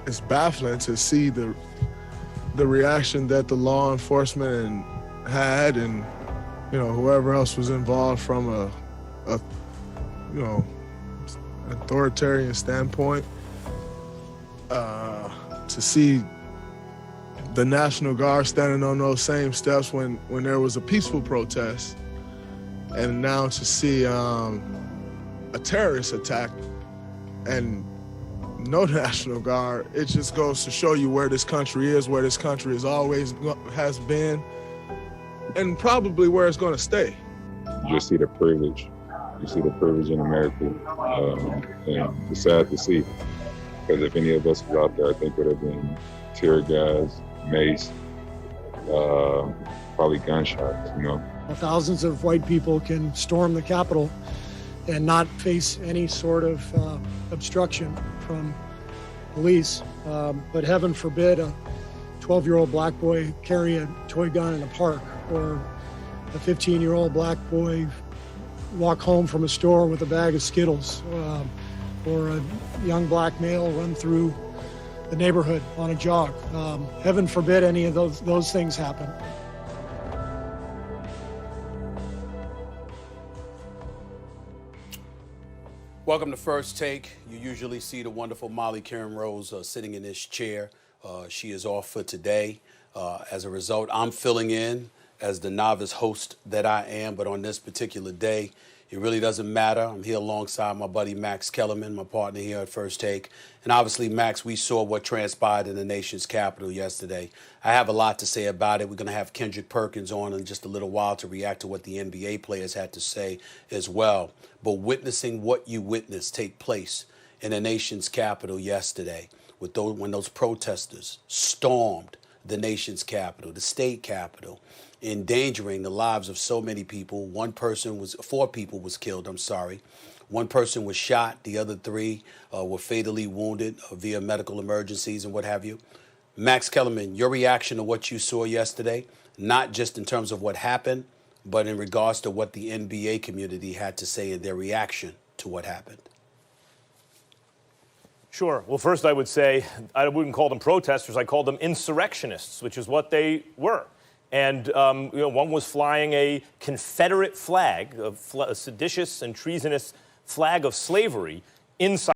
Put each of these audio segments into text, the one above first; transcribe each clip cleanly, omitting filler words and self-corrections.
it's baffling to see the reaction that the law enforcement had, and whoever else was involved from a authoritarian standpoint. To see the National Guard standing on those same steps when there was a peaceful protest, and now to see a terrorist attack and no National Guard, it just goes to show you where this country is, where this country has been, and probably where it's going to stay. You just see the privilege. You see the privilege in America, and it's sad to see. Because if any of us was out there, I think would have been tear gas, mace, probably gunshots, Thousands of white people can storm the Capitol and not face any sort of obstruction from police. But heaven forbid a 12-year-old black boy carry a toy gun in a park, or a 15-year-old black boy walk home from a store with a bag of Skittles, or a young black male run through the neighborhood on a jog. Heaven forbid any of those things happen. Welcome to First Take. You usually see the wonderful Molly Karen Rose sitting in this chair. She is off for today. As a result, I'm filling in as the novice host that I am, but on this particular day, it really doesn't matter. I'm here alongside my buddy Max Kellerman, my partner here at First Take. And obviously, Max, we saw what transpired in the nation's capital yesterday. I have a lot to say about it. We're going to have Kendrick Perkins on in just a little while to react to what the NBA players had to say as well. But witnessing what you witnessed take place in the nation's capital yesterday, when those protesters stormed the nation's capital, the state capital, endangering the lives of so many people. 4 people was killed, One person was shot. The other 3 were fatally wounded via medical emergencies and what have you. Max Kellerman, your reaction to what you saw yesterday, not just in terms of what happened, but in regards to what the NBA community had to say in their reaction to what happened. Sure. Well, first I would say I wouldn't call them protesters. I called them insurrectionists, which is what they were. And one was flying a Confederate flag, a seditious and treasonous flag of slavery inside.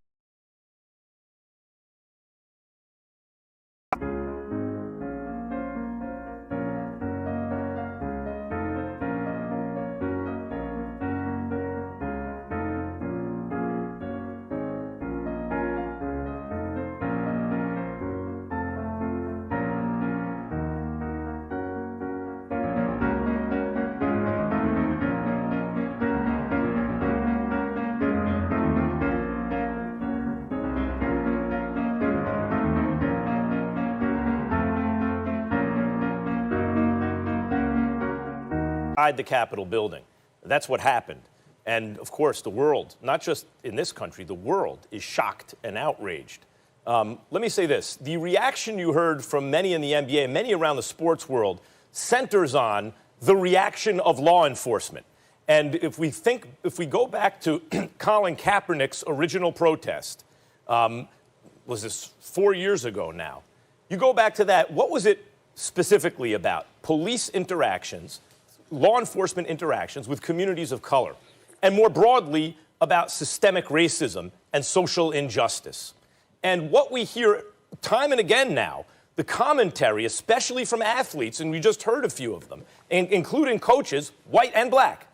The Capitol building. That's what happened. And of course, the world, not just in this country, the world is shocked and outraged. Let me say this. The reaction you heard from many in the NBA and many around the sports world centers on the reaction of law enforcement. And if we go back to Colin Kaepernick's original protest, was this 4 years ago now? You go back to that, what was it specifically about? Police interactions, law enforcement interactions with communities of color, and more broadly about systemic racism and social injustice. And what we hear time and again now, the commentary, especially from athletes, and we just heard a few of them, including coaches, white and black.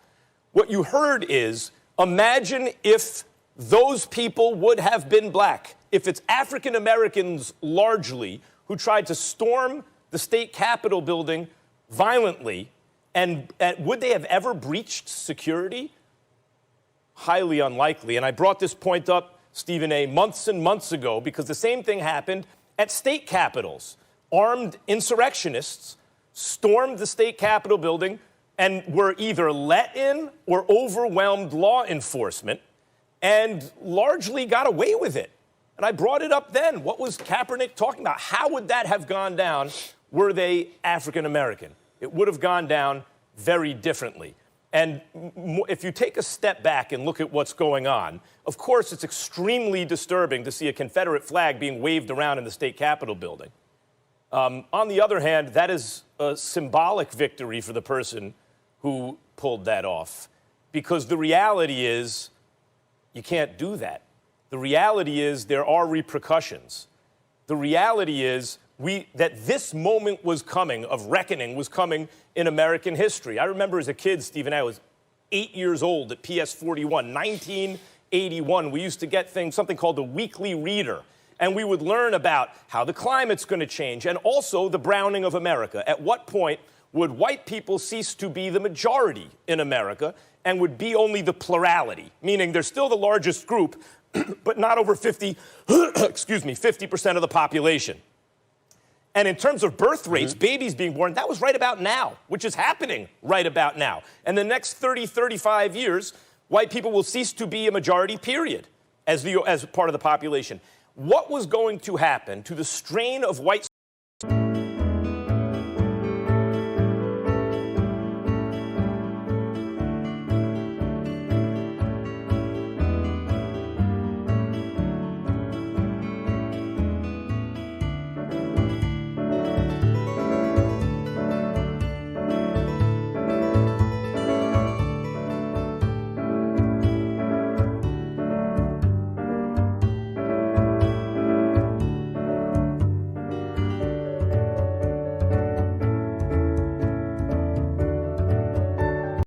What you heard is, imagine if those people would have been black, if it's African Americans largely who tried to storm the state Capitol building violently. And would they have ever breached security? Highly unlikely. And I brought this point up, Stephen A., months and months ago, because the same thing happened at state capitals. Armed insurrectionists stormed the state Capitol building and were either let in or overwhelmed law enforcement and largely got away with it. And I brought it up then. What was Kaepernick talking about? How would that have gone down were they African American? It would have gone down very differently. And if you take a step back and look at what's going on, of course, it's extremely disturbing to see a Confederate flag being waved around in the state Capitol building. On the other hand, that is a symbolic victory for the person who pulled that off. Because the reality is, you can't do that. The reality is there are repercussions. The reality is that this moment was coming, of reckoning, was coming in American history. I remember as a kid, Stephen, I was 8 years old at PS 41, 1981. We used to get something called the Weekly Reader. And we would learn about how the climate's going to change and also the browning of America. At what point would white people cease to be the majority in America and would be only the plurality, meaning they're still the largest group, but not over 50% of the population. And in terms of birth rates, babies being born, that was right about now, which is happening right about now. And the next 30, 35 years, white people will cease to be a majority, period, as part of the population. What was going to happen to the strain of white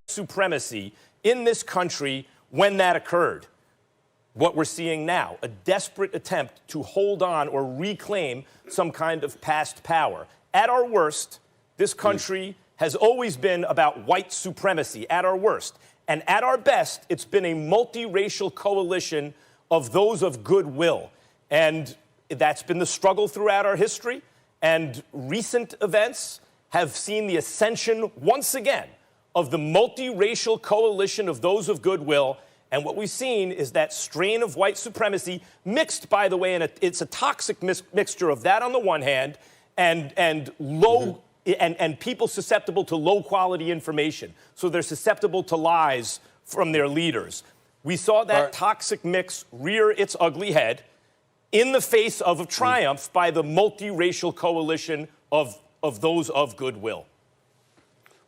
supremacy in this country when that occurred? What we're seeing now, a desperate attempt to hold on or reclaim some kind of past power. At our worst, this country has always been about white supremacy, at our worst. And at our best, it's been a multiracial coalition of those of goodwill. And that's been the struggle throughout our history. And recent events have seen the ascension once again of the multiracial coalition of those of goodwill. And what we've seen is that strain of white supremacy mixed, by the way, and it's a toxic mixture of that on the one hand and low and people susceptible to low quality information. So they're susceptible to lies from their leaders. We saw that toxic mix rear its ugly head in the face of a triumph by the multiracial coalition of those of goodwill.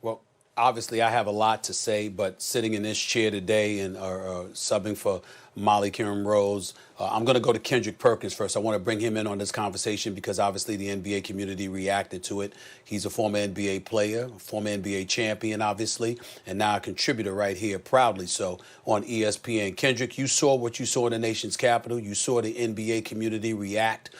Well, obviously, I have a lot to say, but sitting in this chair today and subbing for Molly Kieran Rose, I'm going to go to Kendrick Perkins first. I want to bring him in on this conversation because obviously the NBA community reacted to it. He's a former NBA player, former NBA champion, obviously, and now a contributor right here, proudly so, on ESPN. Kendrick, you saw what you saw in the nation's capital. You saw the NBA community react.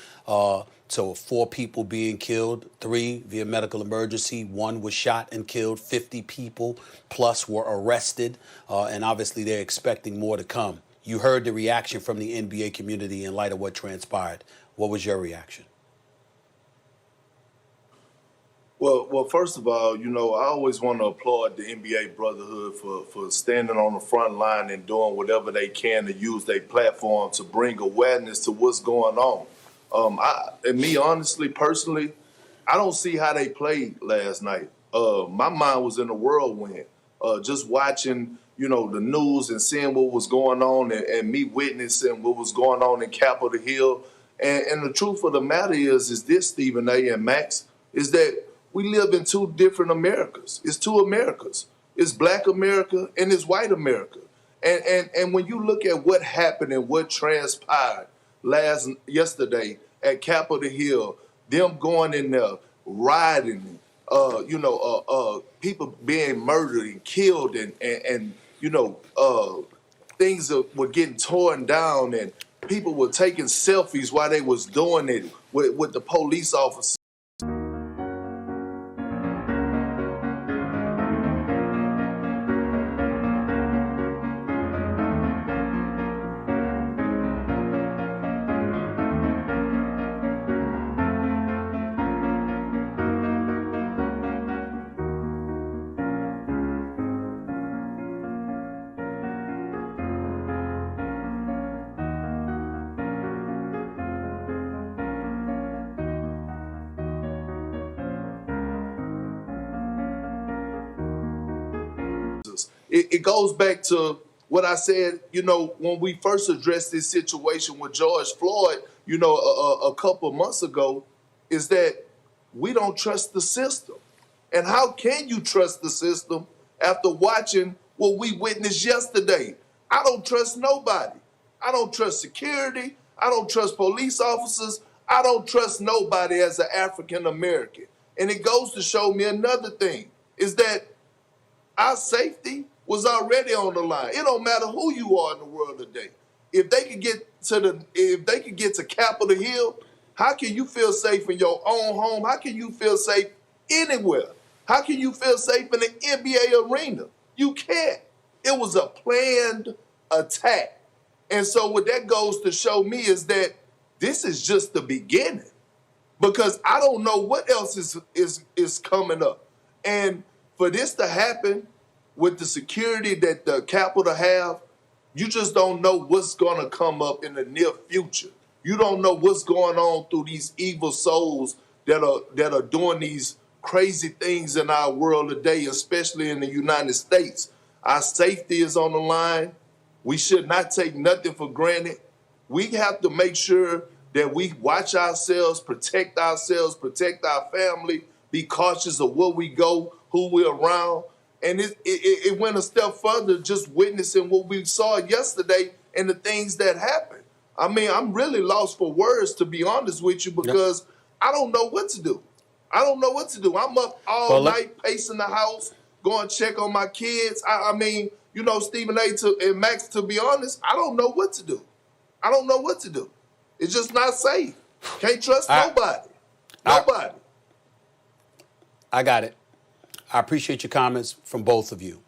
So 4 people being killed, 3 via medical emergency, 1 was shot and killed, 50 people plus were arrested, and obviously they're expecting more to come. You heard the reaction from the NBA community in light of what transpired. What was your reaction? Well, first of all, I always want to applaud the NBA brotherhood for standing on the front line and doing whatever they can to use their platform to bring awareness to what's going on. Honestly, personally, I don't see how they played last night. My mind was in a whirlwind, just watching, the news and seeing what was going on and me witnessing what was going on in Capitol Hill. And the truth of the matter is this, Stephen A. and Max, is that we live in 2 different Americas. It's 2 Americas. It's Black America and it's white America. And when you look at what happened and what transpired yesterday at Capitol Hill, them going in there, rioting, people being murdered and killed and things were getting torn down and people were taking selfies while they was doing it with the police officers. it goes back to what I said, when we first addressed this situation with George Floyd, a couple of months ago, is that we don't trust the system. And how can you trust the system after watching what we witnessed yesterday? I don't trust nobody. I don't trust security. I don't trust police officers. I don't trust nobody as an African American. And it goes to show me another thing, is that our safety was already on the line. It don't matter who you are in the world today. If they could get to Capitol Hill, how can you feel safe in your own home? How can you feel safe anywhere? How can you feel safe in the NBA arena? You can't. It was a planned attack. And so what that goes to show me is that this is just the beginning, because I don't know what else is coming up. And for this to happen with the security that the Capitol have, you just don't know what's going to come up in the near future. You don't know what's going on through these evil souls that are doing these crazy things in our world today, especially in the United States. Our safety is on the line. We should not take nothing for granted. We have to make sure that we watch ourselves, protect our family, be cautious of where we go, who we're around. And it went a step further, just witnessing what we saw yesterday and the things that happened. I mean, I'm really lost for words, to be honest with you, because I don't know what to do. I'm up all night pacing the house, going to check on my kids. I mean, Stephen A. and Max, to be honest, I don't know what to do. It's just not safe. Can't trust nobody. Nobody. I got it. I appreciate your comments from both of you.